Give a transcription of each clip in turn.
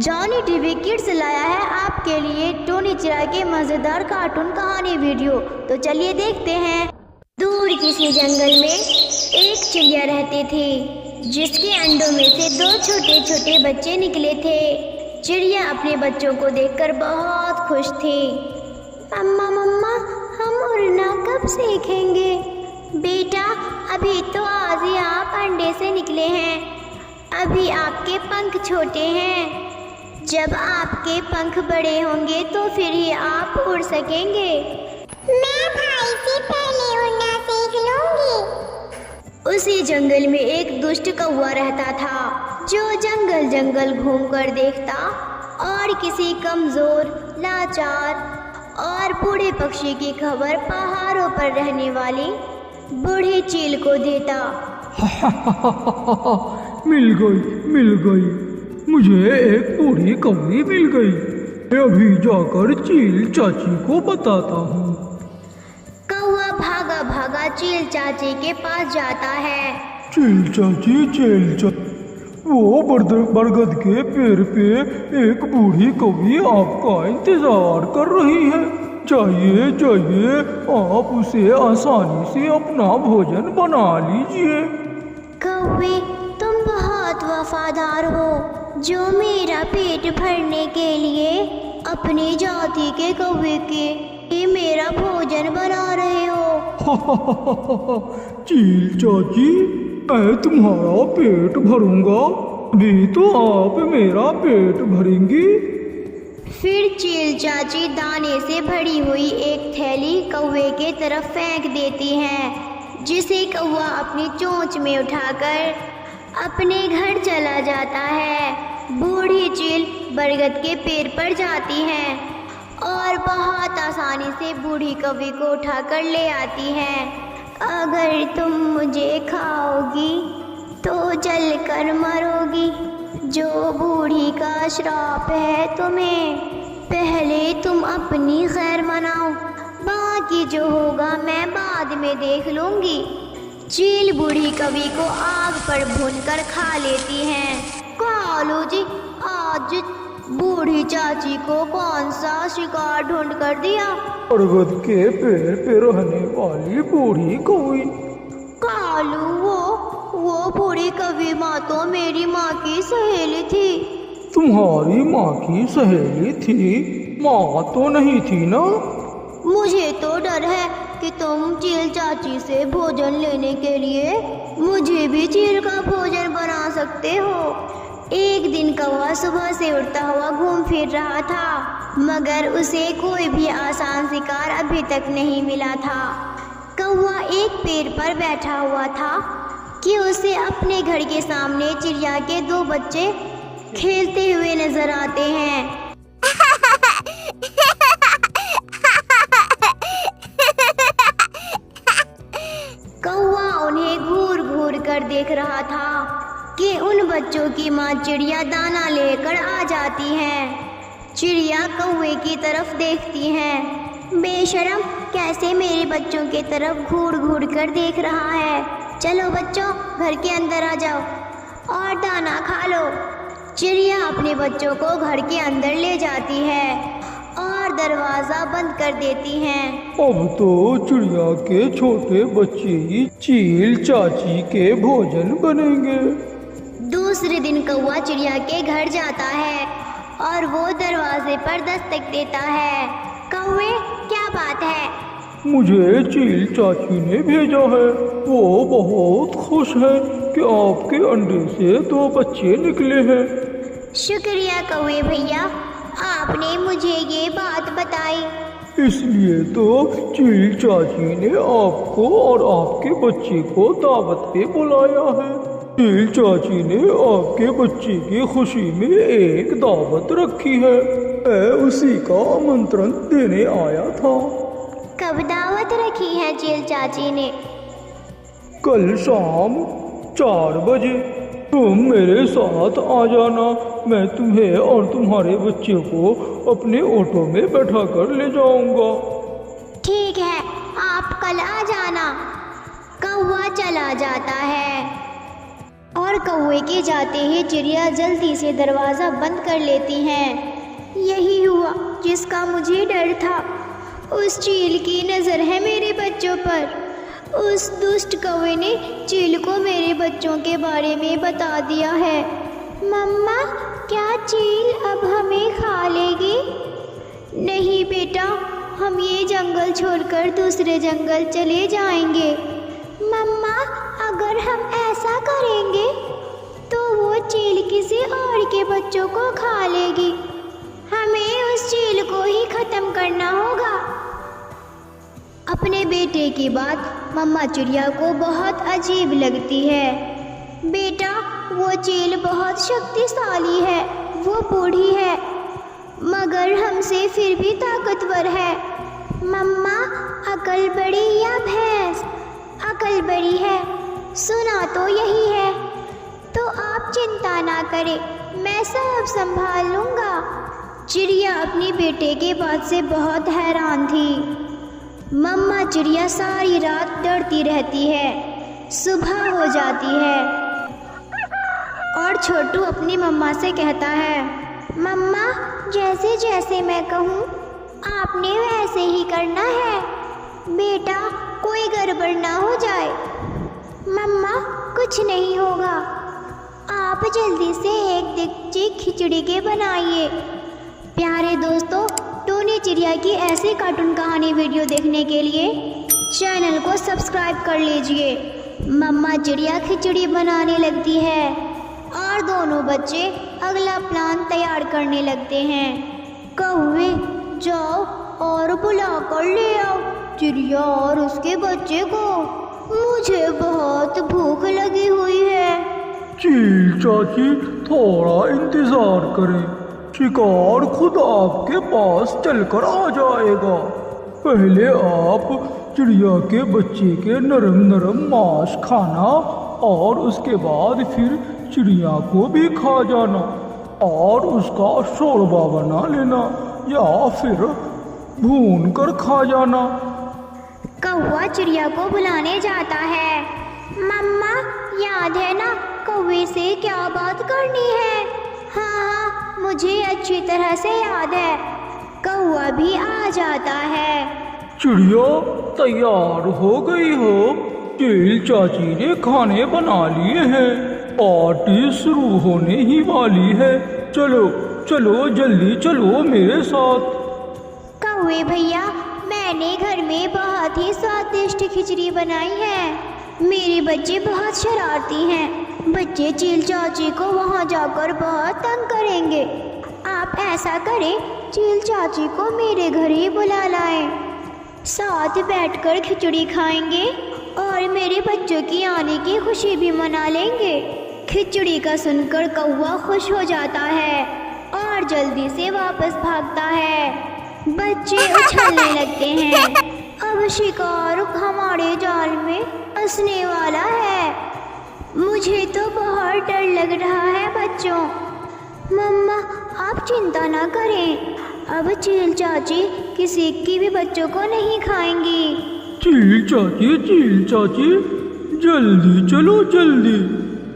Johnny TV kids लाया है आपके लिए टोनी चिरा के मजेदार कार्टून कहानी वीडियो। तो चलिए देखते हैं। दूर किसी जंगल में एक चिड़िया रहती थी जिसके अंडों में से दो छोटे छोटे बच्चे निकले थे। चिड़िया अपने बच्चों को देखकर बहुत खुश थी। अम्मा मम्मा, हम उड़ना कब सीखेंगे? बेटा, अभी तो आज ही आप अंडे से निकले हैं, अभी आपके पंख छोटे हैं। जब आपके पंख बड़े होंगे तो फिर ही आप उड़ सकेंगे। मैं भाई से पहले उड़ना सीख लूंगी। उसी जंगल में एक दुष्ट कौवा रहता था जो जंगल जंगल घूमकर देखता और किसी कमजोर, लाचार और बूढ़े पक्षी की खबर पहाड़ों पर रहने वाली बूढ़ी चील को देता। मिल गई, मुझे एक बूढ़ी कौवी मिल गई। मैं अभी जाकर चील चाची को बताता हूँ। कौवा भागा भागा चील चाची के पास जाता है। चील चाची, वो बरगद के पेड़ पे एक बूढ़ी कौवी आपका इंतजार कर रही है। जाइए, आप उसे आसानी से अपना भोजन बना लीजिए। कौवे, तुम बहुत वफादार हो जो मेरा पेट भरने के लिए अपनी जाति के कौवे के लिए मेरा भोजन बना रहे हो। चील चाची, मैं तुम्हारा पेट भरूंगा, अभी तो आप मेरा पेट भरेंगी। फिर चील चाची दाने से भरी हुई एक थैली कौवे के तरफ फेंक देती है, जिसे कौवा अपनी चोंच में उठाकर अपने घर चला जाता है। बूढ़ी चील बरगद के पेड़ पर जाती है और बहुत आसानी से बूढ़ी कौवे को उठाकर ले आती है। अगर तुम मुझे खाओगी तो जलकर मरोगी, जो बूढ़ी का श्राप है तुम्हें। पहले तुम अपनी खैर मनाओ, बाकी जो होगा मैं बाद में देख लूंगी। चील बूढ़ी कौवी को आग पर भूनकर खा लेती है। कालू जी, आज बूढ़ी चाची को कौन सा शिकार ढूंढ कर दिया? बरगद के पेड़ पे रहने वाली बूढ़ी कौवी। कालू, वो बूढ़ी कौवी माँ तो मेरी माँ की सहेली थी। तुम्हारी माँ की सहेली थी? माँ तो नहीं थी ना? मुझे तो डर है कि तुम चील चाची से भोजन लेने के लिए मुझे भी चील का भोजन बना सकते हो। एक दिन कौवा सुबह से उड़ता हुआ घूम फिर रहा था, मगर उसे कोई भी आसान शिकार अभी तक नहीं मिला था। कौवा एक पेड़ पर बैठा हुआ था कि उसे अपने घर के सामने चिड़िया के दो बच्चे खेलते हुए नजर आते हैं। कौवा उन्हें घूर घूर कर देख रहा था कि उन बच्चों की माँ चिड़िया दाना लेकर आ जाती है। चिड़िया कौवे की तरफ देखती है। बेशरम, कैसे मेरे बच्चों की तरफ घूर घूर कर देख रहा है। चलो बच्चों, घर के अंदर आ जाओ और दाना खा लो। चिड़िया अपने बच्चों को घर के अंदर ले जाती है और दरवाजा बंद कर देती है। अब तो चिड़िया के छोटे बच्चे ही चील चाची के भोजन बनेंगे। दूसरे दिन कौवा चिड़िया के घर जाता है और वो दरवाजे पर दस्तक देता है। कौवे, क्या बात है? मुझे चील चाची ने भेजा है। वो बहुत खुश है कि आपके अंडे से दो बच्चे निकले हैं। शुक्रिया कौवे भैया, आपने मुझे ये बात बताई। इसलिए तो चील चाची ने आपको और आपके बच्चे को दावत पे बुलाया है। चील चाची ने आपके बच्चे की खुशी में एक दावत रखी है। मैं उसी का आमंत्रण देने आया था। कब दावत रखी है चील चाची ने? कल शाम 4 बजे तुम मेरे साथ आ जाना। मैं तुम्हें और तुम्हारे बच्चे को अपने ऑटो में बैठा कर ले जाऊंगा। ठीक है, आप कल आ जाना। कौवा चला जाता है और और कौवे के जाते ही चिड़िया जल्दी से दरवाज़ा बंद कर लेती हैं। यही हुआ जिसका मुझे डर था। उस चील की नज़र है मेरे बच्चों पर। उस दुष्ट कौवे ने चील को मेरे बच्चों के बारे में बता दिया है। मम्मा, क्या चील अब हमें खा लेगी? नहीं बेटा, हम ये जंगल छोड़कर दूसरे जंगल चले जाएंगे। मम्मा, अगर हम ऐसा करेंगे तो वो चील किसी और के बच्चों को खा लेगी। हमें उस चील को ही ख़त्म करना होगा। अपने बेटे की बात मम्मा चिड़िया को बहुत अजीब लगती है। बेटा, वो चील बहुत शक्तिशाली है। वो बूढ़ी है मगर हमसे फिर भी ताकतवर है। मम्मा, अकल बड़ी या भैंस? अकल बड़ी है। सुना तो यही है। तो आप चिंता ना करें, मैं सब संभाल लूँगा। चिड़िया अपनी बेटे के बात से बहुत हैरान थी। मम्मा चिड़िया सारी रात डरती रहती है। सुबह हो जाती है और छोटू अपनी मम्मा से कहता है, मम्मा, जैसे जैसे मैं कहूँ आपने वैसे ही करना है। बेटा, कोई गड़बड़ ना हो जाए। मम्मा, कुछ नहीं होगा। आप जल्दी से एक देगची खिचड़ी के बनाइए। प्यारे दोस्तों, टोनी चिड़िया की ऐसी कार्टून कहानी वीडियो देखने के लिए चैनल को सब्सक्राइब कर लीजिए। मम्मा चिड़िया खिचड़ी बनाने लगती है और दोनों बच्चे अगला प्लान तैयार करने लगते हैं। कौवे, जाओ और बुला कर ले आओ चिड़िया और उसके बच्चे को। मुझे बहुत भूख लगी हुई है। चील चाची, थोड़ा इंतजार करें, शिकार खुद आपके पास चलकर आ जाएगा। पहले आप चिड़िया के बच्चे के नरम नरम मांस खाना और उसके बाद फिर चिड़िया को भी खा जाना और उसका शोरबा बना लेना या फिर भून कर खा जाना। कौवा चिड़िया को बुलाने जाता है। मम्मा, याद है ना कौवे से क्या बात करनी है? हाँ, मुझे अच्छी तरह से याद है। कौवा भी आ जाता है। चिड़िया, तैयार हो गई हो? चील चाची ने खाने बना लिए हैं। पार्टी शुरू होने ही वाली है। चलो चलो, जल्दी चलो मेरे साथ। कौवे भैया, मैंने घर में बहुत ही स्वादिष्ट खिचड़ी बनाई है। मेरे बच्चे बहुत शरारती हैं। बच्चे चील चाची को वहाँ जाकर बहुत तंग करेंगे। आप ऐसा करें, चील चाची को मेरे घर ही बुला लाएं। साथ बैठकर खिचड़ी खाएंगे और मेरे बच्चों की आने की खुशी भी मना लेंगे। खिचड़ी का सुनकर कौवा खुश हो जाता है और जल्दी से वापस भागता है। बच्चे उछलने लगते हैं। अब शिकार हमारे जाल में फंसने वाला है। मुझे तो बहुत डर लग रहा है बच्चों। मम्मा, आप चिंता ना करें। अब चील चाची किसी की भी बच्चों को नहीं खाएंगी। चील चाची, जल्दी चलो जल्दी।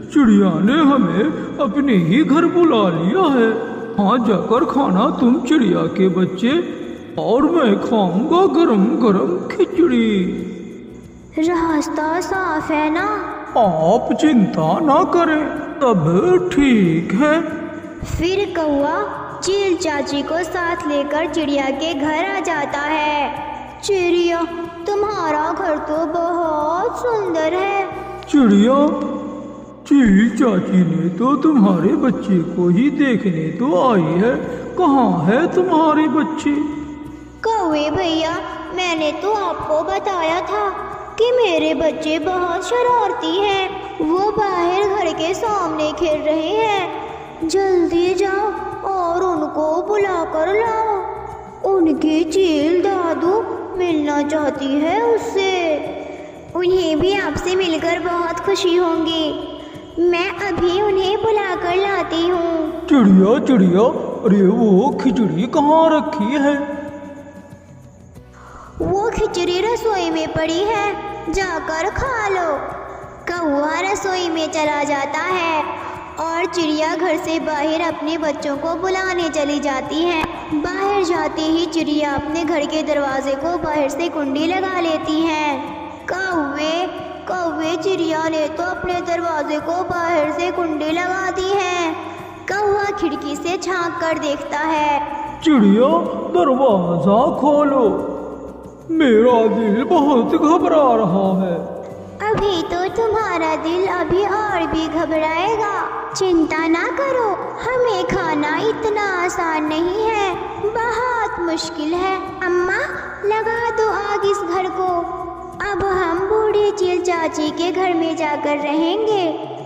चिड़िया ने हमें अपने ही घर बुला लिया है। वहाँ जाकर खाना तुम चिड़िया के बच्चे और मैं खाऊंगा गरम गरम खिचड़ी। रास्ता साफ है ना? आप चिंता ना करें, सब ठीक है। फिर कौवा चील चाची को साथ लेकर चिड़िया के घर आ जाता है। चिड़िया, तुम्हारा घर तो बहुत सुंदर है। चिड़िया, चील चाची ने तो तुम्हारे बच्चे को ही देखने तो आई है। कहाँ है तुम्हारे बच्चे? कौवे भैया, मैंने तो आपको बताया था कि मेरे बच्चे बहुत शरारती हैं। वो बाहर घर के सामने खेल रहे हैं। जल्दी जाओ और उनको बुला कर लाओ। उनकी चील दादू मिलना चाहती है उससे। उन्हें भी आपसे मिलकर बहुत खुशी होंगी। मैं अभी उन्हें बुला कर लाती हूँ। चिड़िया, अरे वो खिचड़ी कहाँ रखी है? वो खिचड़ी रसोई में पड़ी है, जाकर खा लो। कौवा रसोई में चला जाता है और चिड़िया घर से बाहर अपने बच्चों को बुलाने चली जाती है। बाहर जाते ही चिड़िया अपने घर के दरवाजे को बाहर से कुंडी लगा लेती है। कौवे चिड़िया ने तो अपने दरवाजे को बाहर से कुंडी लगा दी है। कौवा खिड़की से झांक कर देखता है। चिड़िया दरवाजा खोलो, मेरा दिल बहुत घबरा रहा है। अभी तो तुम्हारा दिल अभी और भी घबराएगा। चिंता ना करो, हमें खाना इतना आसान नहीं है, बहुत मुश्किल है। अम्मा लगा दो आग इस घर को। अब हम बूढ़ी चील चाची के घर में जाकर रहेंगे।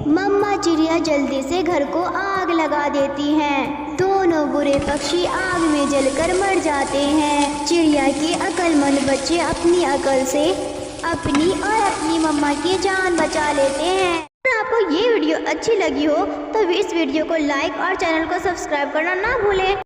मम्मा चिड़िया जल्दी से घर को आग लगा देती हैं। दोनों बुरे पक्षी आग में जलकर मर जाते हैं। चिड़िया के अक्लमंद बच्चे अपनी अकल से अपनी और अपनी मम्मा की जान बचा लेते हैं। अगर आपको ये वीडियो अच्छी लगी हो तो इस वीडियो को लाइक और चैनल को सब्सक्राइब करना ना भूलें।